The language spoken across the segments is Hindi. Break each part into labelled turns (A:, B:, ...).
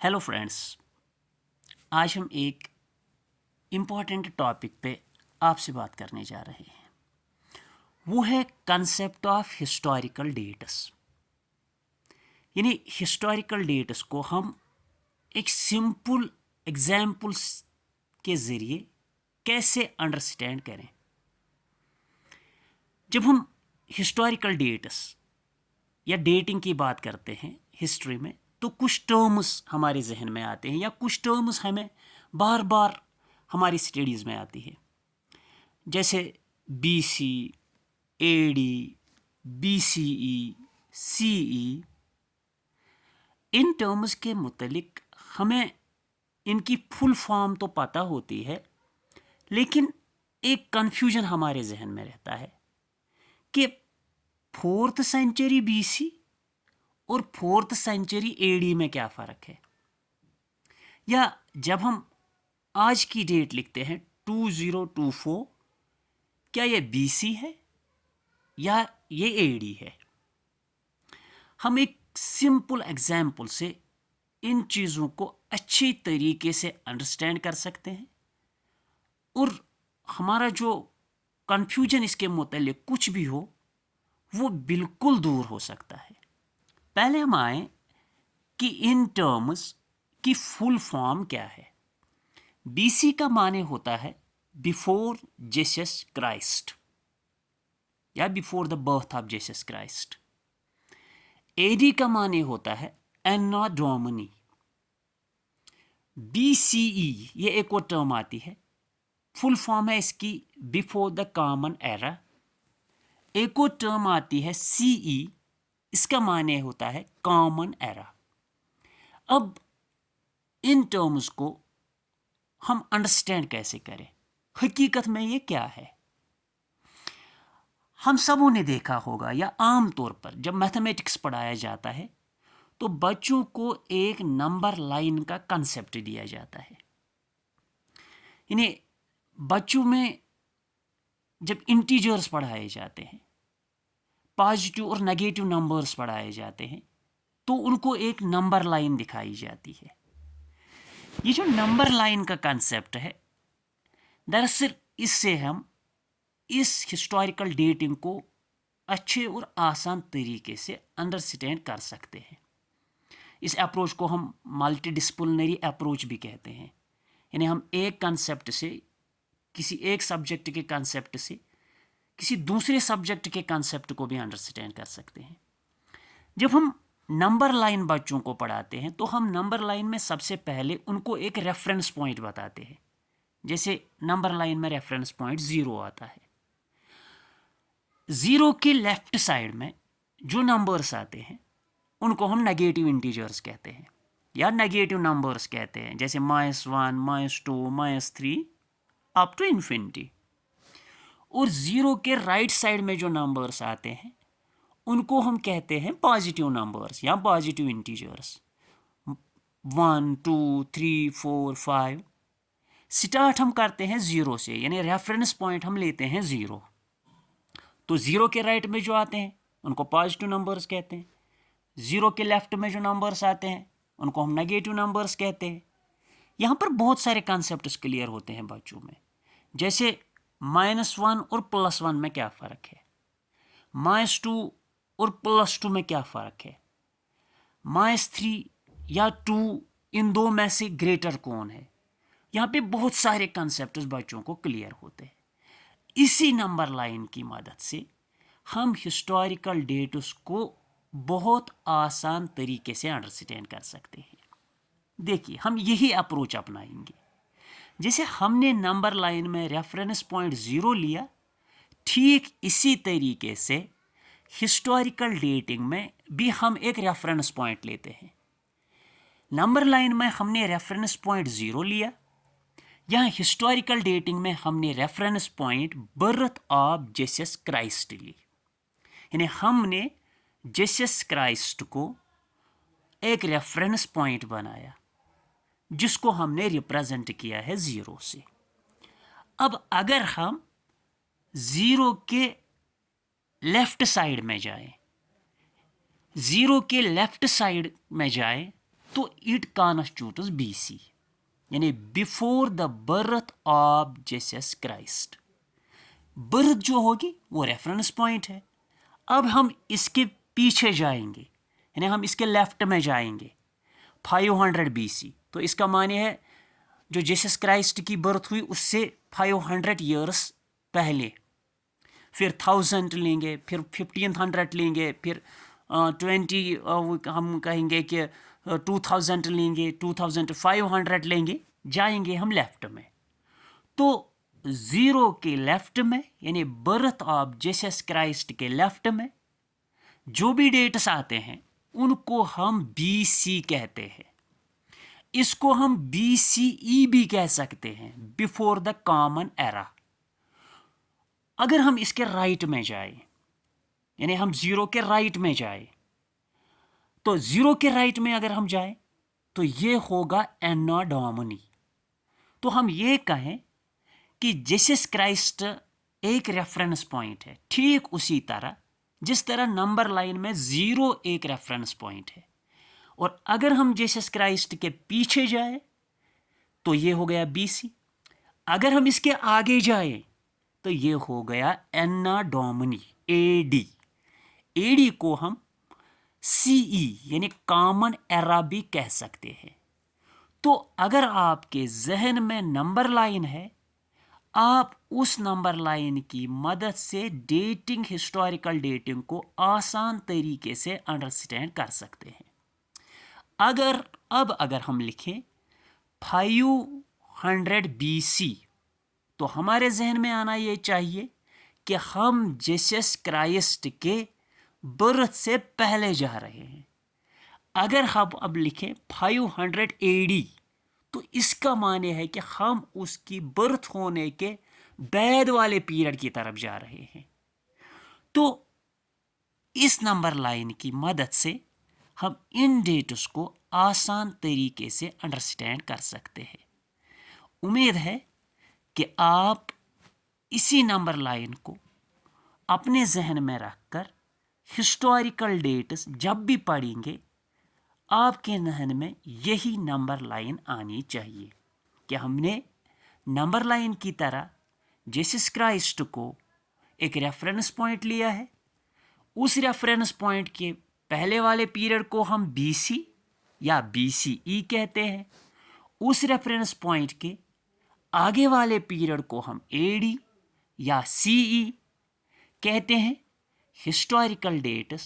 A: हेलो फ्रेंड्स, आज हम एक इम्पॉर्टेंट टॉपिक पे आपसे बात करने जा रहे हैं। वो है कंसेप्ट ऑफ हिस्टोरिकल डेट्स। यानी हिस्टोरिकल डेट्स को हम एक सिंपल एग्जाम्पल्स के ज़रिए कैसे अंडरस्टैंड करें। जब हम हिस्टोरिकल डेट्स या डेटिंग की बात करते हैं हिस्ट्री में, तो कुछ टर्म्स हमारे जहन में आते हैं या कुछ टर्म्स हमें बार बार हमारी स्टडीज़ में आती है, जैसे BC, AD, BCE, CE। In terms के मुतलिक हमें इनकी फुल फॉर्म तो पता होती है, लेकिन एक कन्फ्यूजन हमारे जहन में रहता है कि 4th सेंचुरी BC और 4th सेंचुरी AD में क्या फ़र्क है। या जब हम आज की डेट लिखते हैं 2024, क्या ये BC है या ये AD है। हम एक सिंपल एग्जाम्पल से इन चीज़ों को अच्छी तरीके से अंडरस्टैंड कर सकते हैं और हमारा जो कन्फ्यूजन इसके मुतालिक कुछ भी हो वो बिल्कुल दूर हो सकता है। पहले हम आए कि इन टर्म्स की फुल फॉर्म क्या है। BC का माने होता है बिफोर जीसस क्राइस्ट या before the birth of Jesus Christ. AD का माने होता है एन्ना डोमिनी। BCE ये एक और टर्म आती है, फुल फॉर्म है इसकी बिफोर द कॉमन एरा। एक और टर्म आती है CE, इसका माने होता है कॉमन एरा। अब इन टर्म्स को हम अंडरस्टैंड कैसे करें, हकीकत में ये क्या है। हम सबों ने देखा होगा या आम तौर पर जब मैथमेटिक्स पढ़ाया जाता है तो बच्चों को एक नंबर लाइन का कंसेप्ट दिया जाता है। यानी बच्चों में जब इंटीजर्स पढ़ाए जाते हैं, पॉजिटिव और नेगेटिव नंबर्स पढ़ाए जाते हैं, तो उनको एक नंबर लाइन दिखाई जाती है। ये जो नंबर लाइन का कंसेप्ट है, दरअसल इससे हम इस हिस्टोरिकल डेटिंग को अच्छे और आसान तरीके से अंडरस्टैंड कर सकते हैं। इस अप्रोच को हम मल्टीडिसिप्लिनरी अप्रोच भी कहते हैं। यानी हम एक कंसेप्ट से, किसी एक सब्जेक्ट के कंसेप्ट से किसी दूसरे सब्जेक्ट के कंसेप्ट को भी अंडरस्टैंड कर सकते हैं। जब हम नंबर लाइन बच्चों को पढ़ाते हैं तो हम नंबर लाइन में सबसे पहले उनको एक रेफरेंस पॉइंट बताते हैं। जैसे नंबर लाइन में रेफरेंस पॉइंट 0 आता है। 0 के लेफ्ट साइड में जो नंबर्स आते हैं उनको हम नेगेटिव इंटीजर्स कहते हैं या नेगेटिव नंबर्स कहते हैं, जैसे -1, -2, -3 अप टू इन्फिनिटी। और 0 के राइट साइड में जो नंबर्स आते हैं उनको हम कहते हैं पॉजिटिव नंबर्स या पॉजिटिव इंटीजर्स। 1, 2, 3, 4, 5। स्टार्ट हम करते हैं 0 से, यानी रेफरेंस पॉइंट हम लेते हैं 0। तो 0 के राइट में जो आते हैं उनको पॉजिटिव नंबर्स कहते हैं। 0 के लेफ्ट में जो नंबर्स आते हैं उनको हम नेगेटिव नंबर्स कहते हैं। यहाँ पर बहुत सारे कॉन्सेप्ट्स क्लियर होते हैं बच्चों में, जैसे -1 और +1 में क्या फ़र्क है, -2 और +2 में क्या फ़र्क है, -3 या 2 इन दो में से ग्रेटर कौन है। यहाँ पे बहुत सारे कॉन्सेप्ट्स बच्चों को क्लियर होते हैं। इसी नंबर लाइन की मदद से हम हिस्टोरिकल डेट्स को बहुत आसान तरीके से अंडरस्टैंड कर सकते हैं। देखिए, हम यही अप्रोच अपनाएंगे। जैसे हमने नंबर लाइन में रेफरेंस पॉइंट 0 लिया, ठीक इसी तरीके से हिस्टोरिकल डेटिंग में भी हम एक रेफरेंस पॉइंट लेते हैं। नंबर लाइन में हमने रेफरेंस पॉइंट 0 लिया, यहाँ हिस्टोरिकल डेटिंग में हमने reference point birth of Jesus Christ ली। यानी हमने जीसस क्राइस्ट को एक रेफरेंस पॉइंट बनाया जिसको हमने रिप्रेजेंट किया है 0 से। अब अगर हम 0 के लेफ्ट साइड में जाएं, 0 के लेफ्ट साइड में जाए तो इट कॉन्स्टिट्यूट्स BC, यानी before the birth of Jesus Christ. Birth जो होगी वो रेफरेंस पॉइंट है। अब हम इसके पीछे जाएंगे, यानी हम इसके लेफ्ट में जाएंगे 500 BC, तो इसका माने है जो जीसस क्राइस्ट की बर्थ हुई उससे 500 ईयर्स पहले। फिर 1000 लेंगे, फिर 1500 लेंगे, फिर 20 हम कहेंगे कि 2000 लेंगे, 2500 लेंगे, जाएंगे हम लेफ्ट में। तो 0 के लेफ्ट में यानी बर्थ ऑफ जीसस क्राइस्ट के लेफ्ट में जो भी डेट्स आते हैं उनको हम BC कहते हैं। इसको हम BCE भी कह सकते हैं, बिफोर द कॉमन एरा। अगर हम इसके राइट में जाए, यानी हम 0 के राइट में जाए, तो 0 के राइट में अगर हम जाए तो ये होगा एन्ना डोमिनी। तो हम ये कहें कि जीसस क्राइस्ट एक रेफरेंस पॉइंट है, ठीक उसी तरह जिस तरह नंबर लाइन में 0 एक रेफरेंस पॉइंट है। और अगर हम जीसस क्राइस्ट के पीछे जाए तो ये हो गया BC। अगर हम इसके आगे जाए तो ये हो गया एन्ना डोमिनी AD को हम CE यानी कॉमन एरा भी कह सकते हैं। तो अगर आपके जहन में नंबर लाइन है, आप उस नंबर लाइन की मदद से डेटिंग, हिस्टोरिकल डेटिंग को आसान तरीके से अंडरस्टैंड कर सकते हैं। अगर हम लिखें 500 BC, तो हमारे जहन में आना ये चाहिए कि हम जीसस क्राइस्ट के बर्थ से पहले जा रहे हैं। अगर हम अब लिखें 500 AD, तो इसका माने है कि हम उसकी बर्थ होने के बाद वाले पीरियड की तरफ जा रहे हैं। तो इस नंबर लाइन की मदद से हम इन डेट्स को आसान तरीके से अंडरस्टैंड कर सकते हैं। उम्मीद है कि आप इसी नंबर लाइन को अपने जहन में रखकर हिस्टोरिकल डेट्स जब भी पढ़ेंगे आपके जहन में यही नंबर लाइन आनी चाहिए कि हमने नंबर लाइन की तरह जीसस क्राइस्ट को एक रेफरेंस पॉइंट लिया है। उस रेफरेंस पॉइंट के पहले वाले पीरियड को हम BC या BCE कहते हैं। उस रेफरेंस पॉइंट के आगे वाले पीरियड को हम AD या CE कहते हैं। हिस्टोरिकल डेट्स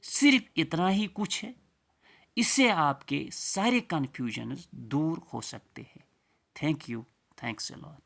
A: सिर्फ इतना ही कुछ है, इससे आपके सारे कन्फ्यूजन दूर हो सकते हैं। Thank you, thanks a lot.